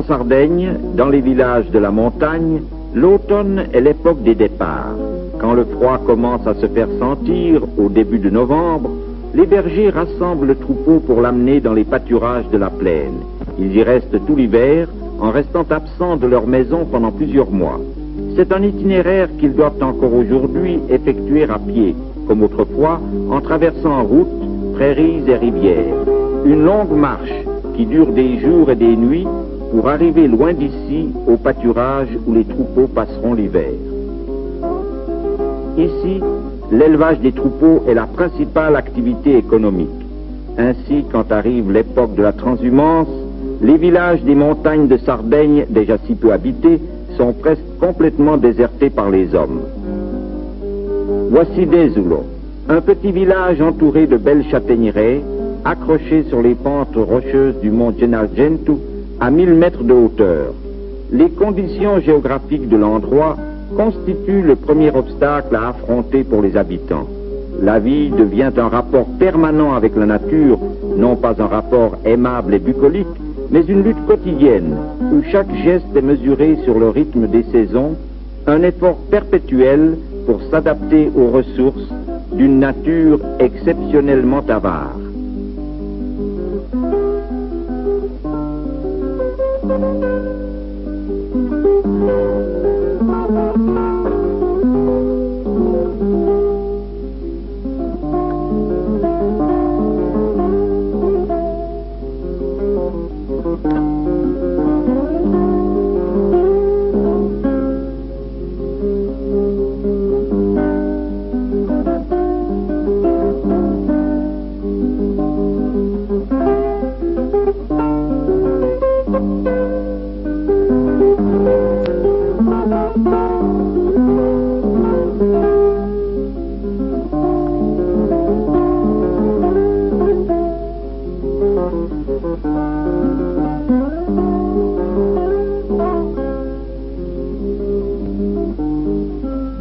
En Sardaigne, dans les villages de la montagne, l'automne est l'époque des départs. Quand le froid commence à se faire sentir au début de novembre, les bergers rassemblent le troupeau pour l'amener dans les pâturages de la plaine. Ils y restent tout l'hiver, en restant absents de leur maison pendant plusieurs mois. C'est un itinéraire qu'ils doivent encore aujourd'hui effectuer à pied, comme autrefois, en traversant en route, prairies et rivières. Une longue marche qui dure des jours et des nuits pour arriver loin d'ici au pâturage où les troupeaux passeront l'hiver. Ici, l'élevage des troupeaux est la principale activité économique. Ainsi, quand arrive l'époque de la transhumance, les villages des montagnes de Sardaigne, déjà si peu habités, sont presque complètement désertés par les hommes. Voici Desulo, un petit village entouré de belles châtaigneraies, accroché sur les pentes rocheuses du mont Gennargentu, à 1000 mètres de hauteur. Les conditions géographiques de l'endroit constituent le premier obstacle à affronter pour les habitants. La vie devient un rapport permanent avec la nature, non pas un rapport aimable et bucolique, mais une lutte quotidienne, où chaque geste est mesuré sur le rythme des saisons, un effort perpétuel pour s'adapter aux ressources d'une nature exceptionnellement avare.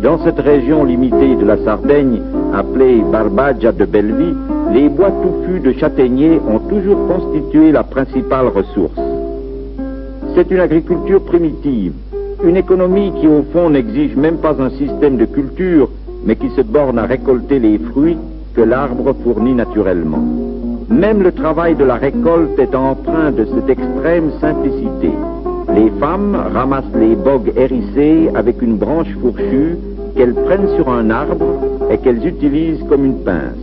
Dans cette région limitée de la Sardaigne, appelée Barbagia de Belvi, les bois touffus de châtaigniers ont toujours constitué la principale ressource. C'est une agriculture primitive, une économie qui au fond n'exige même pas un système de culture, mais qui se borne à récolter les fruits que l'arbre fournit naturellement. Même le travail de la récolte est empreint de cette extrême simplicité. Les femmes ramassent les bogues hérissés avec une branche fourchue qu'elles prennent sur un arbre et qu'elles utilisent comme une pince.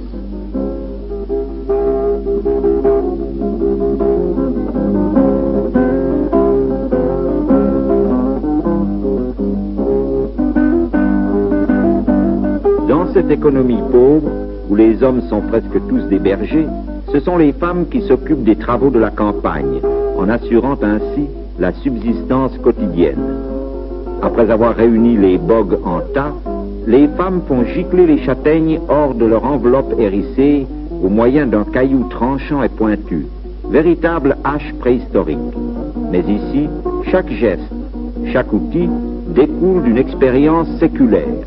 Dans cette économie pauvre, où les hommes sont presque tous des bergers, ce sont les femmes qui s'occupent des travaux de la campagne, en assurant ainsi la subsistance quotidienne. Après avoir réuni les bogues en tas, les femmes font gicler les châtaignes hors de leur enveloppe hérissée au moyen d'un caillou tranchant et pointu, véritable hache préhistorique. Mais ici, chaque geste, chaque outil découle d'une expérience séculaire.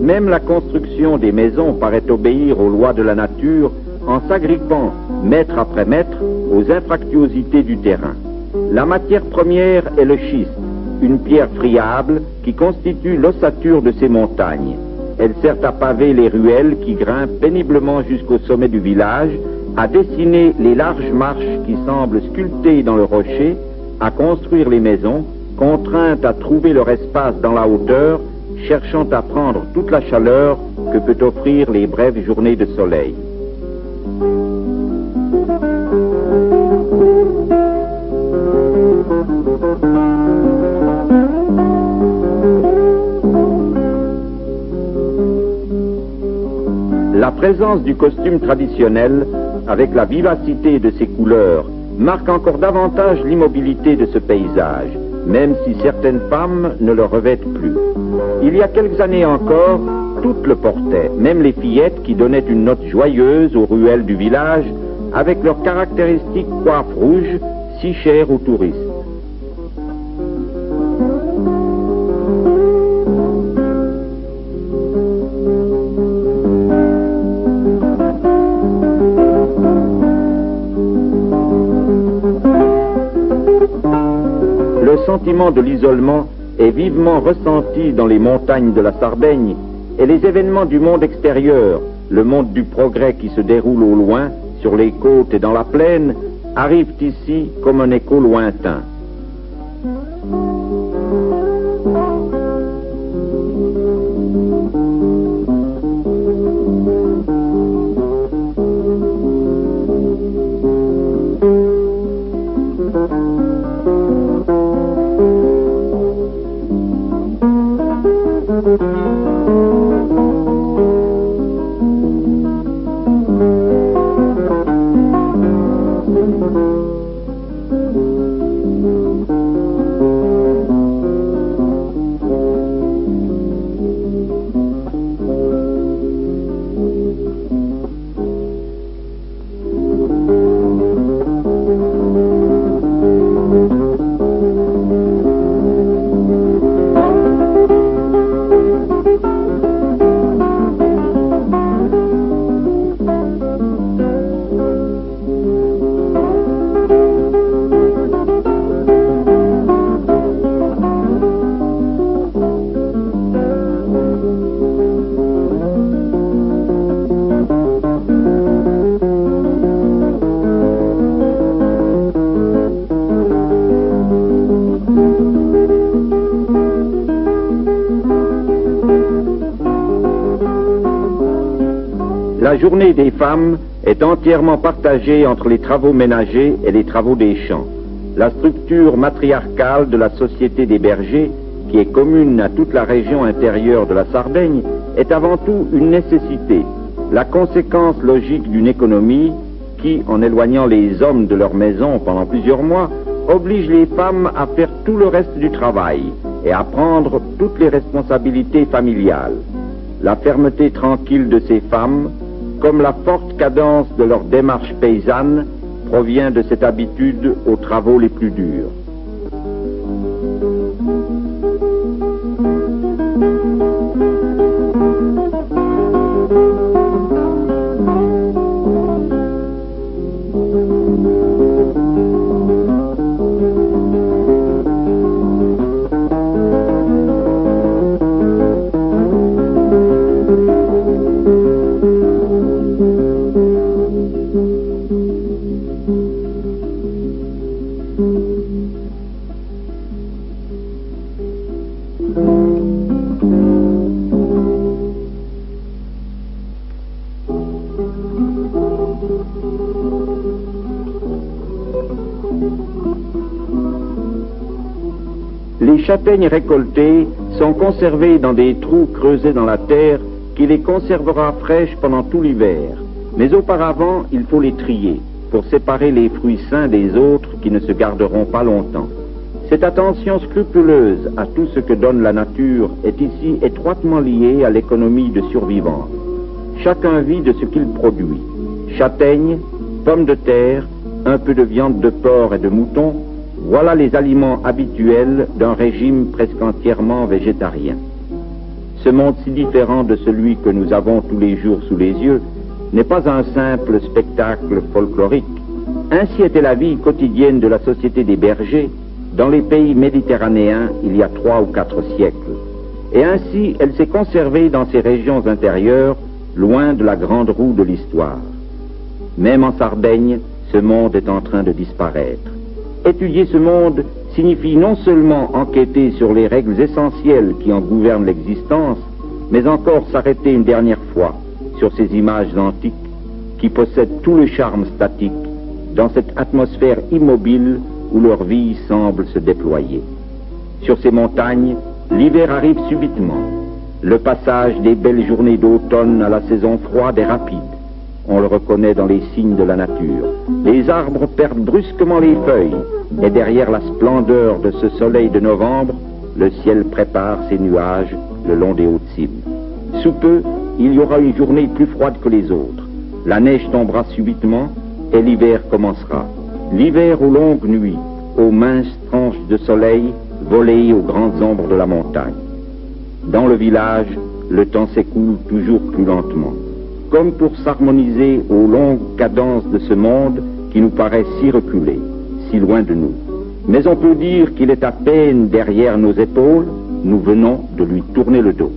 Même la construction des maisons paraît obéir aux lois de la nature en s'agrippant, mètre après mètre, aux infractuosités du terrain. La matière première est le schiste, une pierre friable qui constitue l'ossature de ces montagnes. Elle sert à paver les ruelles qui grimpent péniblement jusqu'au sommet du village, à dessiner les larges marches qui semblent sculptées dans le rocher, à construire les maisons, contraintes à trouver leur espace dans la hauteur, cherchant à prendre toute la chaleur que peut offrir les brèves journées de soleil. La présence du costume traditionnel, avec la vivacité de ses couleurs, marque encore davantage l'immobilité de ce paysage, même si certaines femmes ne le revêtent plus. Il y a quelques années encore, toutes le portaient, même les fillettes qui donnaient une note joyeuse aux ruelles du village, avec leur caractéristique coiffe rouge, si chère aux touristes. Le sentiment de l'isolement est vivement ressenti dans les montagnes de la Sardaigne et les événements du monde extérieur, le monde du progrès qui se déroule au loin, sur les côtes et dans la plaine, arrivent ici comme un écho lointain. La journée des femmes est entièrement partagée entre les travaux ménagers et les travaux des champs. La structure matriarcale de la société des bergers, qui est commune à toute la région intérieure de la Sardaigne, est avant tout une nécessité, la conséquence logique d'une économie qui, en éloignant les hommes de leur maison pendant plusieurs mois, oblige les femmes à faire tout le reste du travail et à prendre toutes les responsabilités familiales. La fermeté tranquille de ces femmes, comme la forte cadence de leur démarche paysanne, provient de cette habitude aux travaux les plus durs. Les châtaignes récoltées sont conservées dans des trous creusés dans la terre qui les conservera fraîches pendant tout l'hiver. Mais auparavant, il faut les trier pour séparer les fruits sains des autres qui ne se garderont pas longtemps. Cette attention scrupuleuse à tout ce que donne la nature est ici étroitement liée à l'économie de survivance. Chacun vit de ce qu'il produit. Châtaignes, pommes de terre, un peu de viande de porc et de mouton, voilà les aliments habituels d'un régime presque entièrement végétarien. Ce monde si différent de celui que nous avons tous les jours sous les yeux n'est pas un simple spectacle folklorique. Ainsi était la vie quotidienne de la société des bergers dans les pays méditerranéens il y a 3 ou 4 siècles. Et ainsi elle s'est conservée dans ces régions intérieures, loin de la grande roue de l'histoire. Même en Sardaigne, ce monde est en train de disparaître. Étudier ce monde signifie non seulement enquêter sur les règles essentielles qui en gouvernent l'existence, mais encore s'arrêter une dernière fois sur ces images antiques qui possèdent tout le charme statique dans cette atmosphère immobile où leur vie semble se déployer. Sur ces montagnes, l'hiver arrive subitement. Le passage des belles journées d'automne à la saison froide est rapide. On le reconnaît dans les signes de la nature. Les arbres perdent brusquement les feuilles, et derrière la splendeur de ce soleil de novembre, le ciel prépare ses nuages le long des hautes cimes. Sous peu, il y aura une journée plus froide que les autres. La neige tombera subitement, et l'hiver commencera. L'hiver aux longues nuits, aux minces tranches de soleil volées aux grandes ombres de la montagne. Dans le village, le temps s'écoule toujours plus lentement, comme pour s'harmoniser aux longues cadences de ce monde qui nous paraît si reculé, si loin de nous. Mais on peut dire qu'il est à peine derrière nos épaules, nous venons de lui tourner le dos.